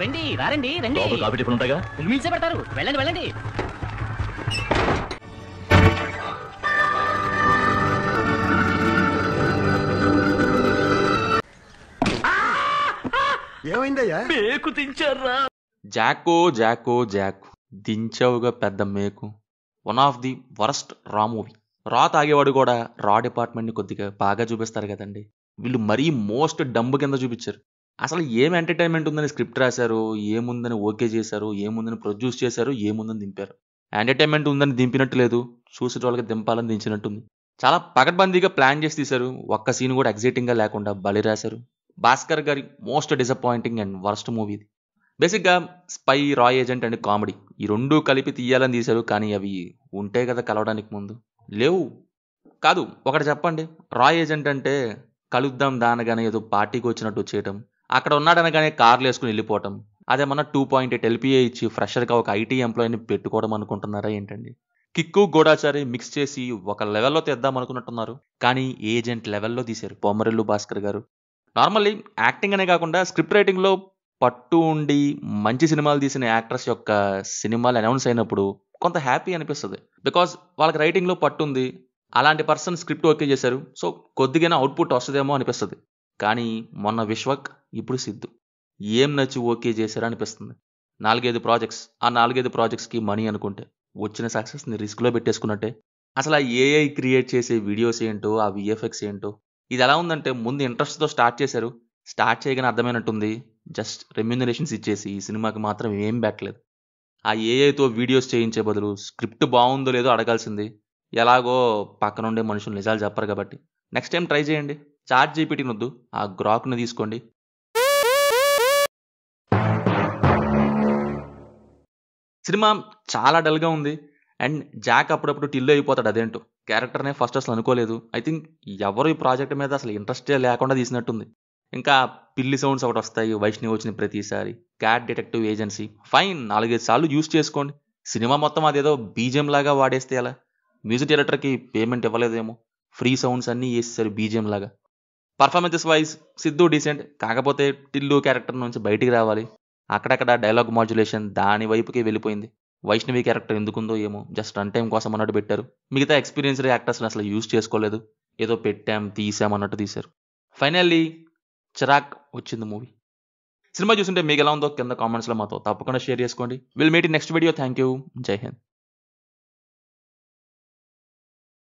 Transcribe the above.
రండి రండి రండి కాఫీ టిఫిన్ ఉంటాగా మిల్సే పెడతారు వెళ్ళండి వెళ్ళండి ఏమైందయ్యా? మేకు దించారా? జాకో దించావుగా పెద్ద మేకు. వన్ ఆఫ్ ది వరస్ట్ రా మూవీ. రా తాగేవాడు కూడా రా డిపార్ట్మెంట్ని కొద్దిగా బాగా చూపిస్తారు కదండి. వీళ్ళు మరీ మోస్ట్ డంబు కింద చూపించారు. అసలు ఏం ఎంటర్టైన్మెంట్ ఉందని స్క్రిప్ట్ రాశారు, ఏముందని ఓకే చేశారు, ఏముందని ప్రొడ్యూస్ చేశారు, ఏముందని దింపారు. ఎంటర్టైన్మెంట్ ఉందని దింపినట్టు లేదు, చూసే వాళ్ళకి దింపాలని దించినట్టుంది. చాలా పకడ్బందీగా ప్లాన్ చేసి తీశారు. ఒక్క సీన్ కూడా ఎగ్జైటింగ్గా లేకుండా బలి రాశారు. భాస్కర్ గారి most disappointing and worst movie ఇది. బేసిక్గా స్పై, రా ఏజెంట్ అండ్ కామెడీ ఈ రెండూ కలిపి తీయాలని తీశారు. కానీ అవి ఉంటే కదా కలవడానికి ముందు లేవు. కాదు ఒకటి చెప్పండి, రా ఏజెంట్ అంటే కలుద్దాం దానగానే ఏదో పార్టీకి వచ్చినట్టు వచ్చేయటం, అక్కడ ఉన్నాడనగానే కార్లు వేసుకుని వెళ్ళిపోవటం, అదేమన్నా 2.8 LPA ఇచ్చి ఫ్రెషర్గా ఒక ఐటీ ఎంప్లాయీని పెట్టుకోవడం అనుకుంటున్నారా ఏంటండి? కిక్కు గూఢాచారి మిక్స్ చేసి ఒక లెవెల్లో తెద్దాం అనుకున్నట్టున్నారు. కానీ ఏజెంట్ లెవెల్లో తీశారు బొమ్మరిల్లు భాస్కర్ గారు. నార్మల్లీ యాక్టింగ్ అనే కాకుండా స్క్రిప్ట్ రైటింగ్లో పట్టు ఉండి మంచి సినిమాలు తీసిన యాక్టర్స్ యొక్క సినిమాలు అనౌన్స్ అయినప్పుడు కొంత హ్యాపీ అనిపిస్తుంది. బికాజ్ వాళ్ళకి రైటింగ్లో పట్టు ఉంది, అలాంటి పర్సన్ స్క్రిప్ట్ ఓకే చేశారు, సో కొద్దిగానే అవుట్పుట్ వస్తుందేమో అనిపిస్తుంది. కానీ మొన్న విశ్వక్, ఇప్పుడు సిద్ధు ఏం నచ్చి ఓకే చేశారో అనిపిస్తుంది. 4-5 ప్రాజెక్ట్స్, ఆ 4-5 ప్రాజెక్ట్స్కి మనీ అనుకుంటే వచ్చిన సక్సెస్ని రిస్క్లో పెట్టేసుకున్నట్టే. అసలు ఆ ఏఐ క్రియేట్ చేసే వీడియోస్ ఏంటో, ఆ విఎఫ్ఎక్స్ ఏంటో, ఇది ఎలా ఉందంటే ముందు ఇంట్రెస్ట్తో స్టార్ట్ చేశారు, స్టార్ట్ చేయగానే అర్థమైనట్టుంది జస్ట్ రెమ్యూనరేషన్స్ ఇచ్చేసి ఈ సినిమాకి మాత్రం ఏం పెట్టలేదు. ఆ ఏఐతో వీడియోస్ చేయించే బదులు స్క్రిప్ట్ బాగుందో లేదో అడగాల్సింది. ఎలాగో పక్కనుండే మనుషులు నిజాలు చెప్పరు కాబట్టి నెక్స్ట్ టైం ట్రై చేయండి. చాట్ జీపీటీని వద్దు, ఆ గ్రాక్ని తీసుకోండి. సినిమా చాలా డల్గా ఉంది. అండ్ జాక్ అప్పుడప్పుడు టిల్లు అయిపోతాడు. అదేంటో క్యారెక్టర్నే ఫస్ట్ అసలు అనుకోలేదు. ఐ థింక్ ఎవరు ఈ ప్రాజెక్ట్ మీద అసలు ఇంట్రెస్టే లేకుండా తీసినట్టుంది. ఇంకా పిల్లి సౌండ్స్ ఒకటి వస్తాయి వైష్ణవి వచ్చిన ప్రతిసారి. క్యాట్ డిటెక్టివ్ ఏజెన్సీ ఫైన్, 4-5 సార్లు యూస్ చేసుకోండి. సినిమా మొత్తం అదేదో బీజిఎం లాగా వాడేస్తే ఎలా? మ్యూజిక్ డైరెక్టర్కి పేమెంట్ ఇవ్వలేదేమో, ఫ్రీ సౌండ్స్ అన్నీ వేసేసారు బీజిఎం లాగా. పర్ఫార్మెన్సెస్ వైజ్ సిద్ధు డీసెంట్, కాకపోతే టిల్లు క్యారెక్టర్ నుంచి బయటికి రావాలి. అక్కడక్కడ డైలాగ్ మాడ్యులేషన్ దాని వైపుకి వెళ్ళిపోయింది. వైష్ణవి క్యారెక్టర్ ఎందుకుందో ఏమో, జస్ట్ రన్ టైం కోసం అన్నట్టు పెట్టారు. మిగతా ఎక్స్పీరియన్స్డ్ యాక్టర్స్ని అసలు యూజ్ చేసుకోలేదు, ఏదో పెట్టాం తీసాం అన్నట్టు తీశారు. ఫైనల్లీ చిరాక్ వచ్చింది మూవీ. సినిమా చూస్తుంటే మీకు ఎలా ఉందో కింద కామెంట్స్లో మాతో తప్పకుండా షేర్ చేసుకోండి. Will meet in next video. Thank you. జై హింద్.